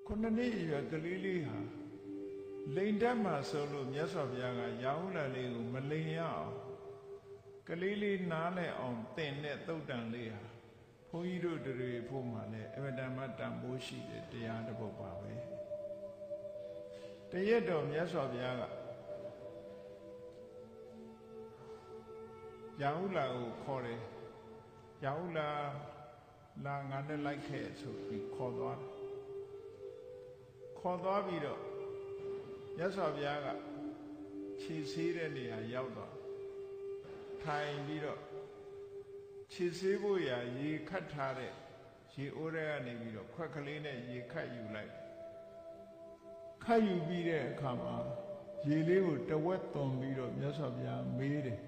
ခုနှစ်နှစ်အရွယ်ကလေးလေးဟာလိန်တက်မှာဆိုလို့မြတ်စွာဘုရားကရာဟုလလေးကိုမလိန်ရအောင်ကလေးလေးနားလည်အောင်သင်တဲ့သုတ်တန်လေးဟာဘုန်းကြီးတို့တွေဖို့မှလည်းအမတန်မှတန်ဖိုးရှိတဲ့တရားတစ်ပုဒ်ပါပဲတရက်တော်မြတ်စွာဘုရားကရာဟုလကိုခေါ်တယ်ရာဟုလလာငါနဲ့လိုက်ခဲ့ဆိုပြီးခေါ်သွားပြီးတော့မြတ်စွာဘုရားကခြေဆေးတဲ့နေရာရောက်သွားထိုင်ပြီးတော့ခြေဆေးဖို့ရာရေခတ်ထားတဲ့ရေအိုးထဲကနေပြီးတော့ခွက်ကလေးနဲ့ရေခတ်ယူလိုက်ခတ်ယူပြီးတဲ့အခါမှာရေလေးကိုတဝက်သွန်ပြီးတော့မြတ်စွာဘုရားမေးတယ်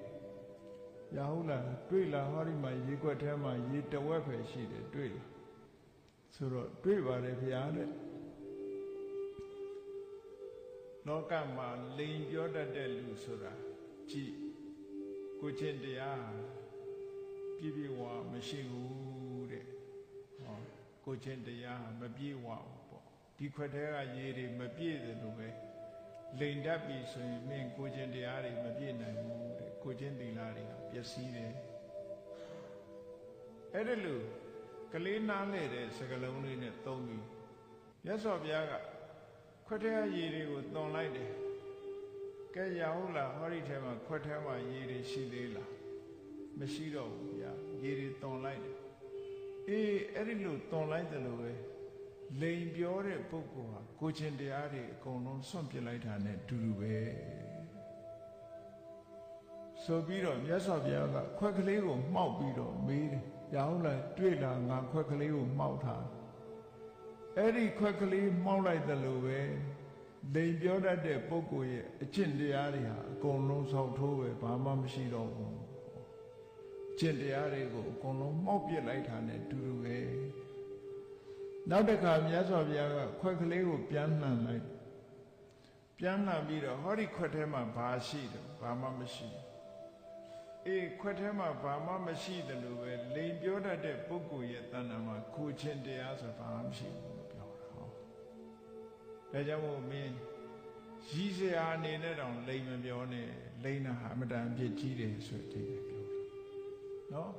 ရာဟုလတွေ့လားဟောဒီမှာရေခွက်ထဲမှာရေတဝက်ပဲရှိတယ်တွေ့လားဆိုတော့တွေ့ပါတယ်ဘုရားတဲ့လောကမှာလိန်ပြောတတ်တဲ့လူဆိုတာကြည်ကိုချင်းတရားပြည့်ပြည့်ဝမရှိဘူးတဲ့ဟောကိုချင်းတရားမပြည့်ဝဘူးပေါ့ဒီခွက်ထဲကရေတွေမပြည့်တယ်လို့ပဲလိန်တတ်ပြီဆိုရင်မင်းကိုချင်းတရားတွေမပြည့်နိုင်ဘူးတဲ့ကိုချင်းသီလတွေကပျက်စီးတယ်အဲ့ဒါလို့ကလေးနားလေတဲ့စကလုံးလေးနဲ့သုံးပြီးမြတ်စွာဘုရားကခွက်ထဲကရေတွေကိုသွန်လိုက်တယ်ကဲရဟုတ်လားဟောဒီထဲမှာခွက်ထဲမှာရေတွေရှိသေးလားမရှိတော့ဘူးဗျာရေတွေသွန်လိုက်တယ်အေးအဲ့ဒီလိုသွန်လိုက်တယ်လို့ပဲလိန်ပြောတဲ့ပုဂ္ဂိုလ်ဟာကိုချင်းတရားတွေအကုန်လုံးစွန့်ပစ်လိုက်တာနဲ့တူတူပဲဆိုပြီးတော့မြတ်စွာဘုရားကခွက်ကလေးကိုမှောက်ပြီးတော့မေးတယ်ရဟုတ်လားတွေ့လားငါခွက်ကလေးကိုမှောက်ထားအဲ့ဒီခွက်ကလေးမှောက်လိုက်တယ်လို့ပဲလိန်ပြောတတ်တဲ့ပုဂ္ဂိုလ်ရဲ့အကျင့်တရားတွေဟာအကုန်လုံးဆောက်ထိုးပဲဘာမှမရှိတော့ဘူးအကျင့်တရားတွေကိုအကုန်လုံးမှောက်ပြစ်လိုက်တာနဲ့တူတူပဲနောက်တစ်ခါမြတ်စွာဘုရားကခွက်ကလေးကိုပြန်လှန်လိုက်ပြန်လှန်ပြီးတော့ဟောဒီခွက်ထဲမှာဘာရှိတယ်ဘာမှမရှိအေးခွက်ထဲမှာဘာမှမရှိတယ်လို့ပဲလိန်ပြောတတ်တဲ့ပုဂ္ဂိုလ်ရဲ့တဏ္ဍာမှာကိုချင်းတရားဆိုဘာမှမရှိဘူးလို့ပြောတာဟောဒါကြောင့်မို့မင်းရည်စရာအနေနဲ့တောင်လိန်မပြောနဲ့လိန်တာဟာအမတန်ပြစ်ကြီးတယ်ဆိုတဲ့အဓိပ္ပာယ်ပြောတယ်နော်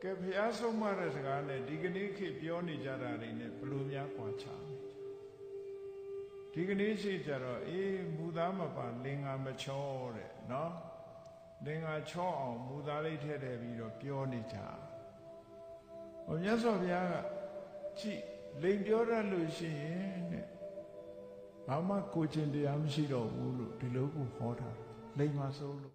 ကဲဘုရားဆုံးမတဲ့စကားနဲ့ဒီကနေ့ခေတ်ပြောနေကြတာတွေနဲ့ဘလို့များကွာခြားနေဒီကနေ့ရှိကြတော့အေးမူသားမပါလင်္ကာမချောတဲ့နော်လင်္ကာချောအောင်မူသားလေးထည့်ပြီးတော့ပြောနေကြဟောမြတ်စွာဘုရားကကြည်လိန်ပြောရလို့ရှိရင်တဲ့ဘာမှကိုချင်းတရားမရှိတော့ဘူးလို့ဒီလိုကိုဟောတာလိန်မှာစိုးလို့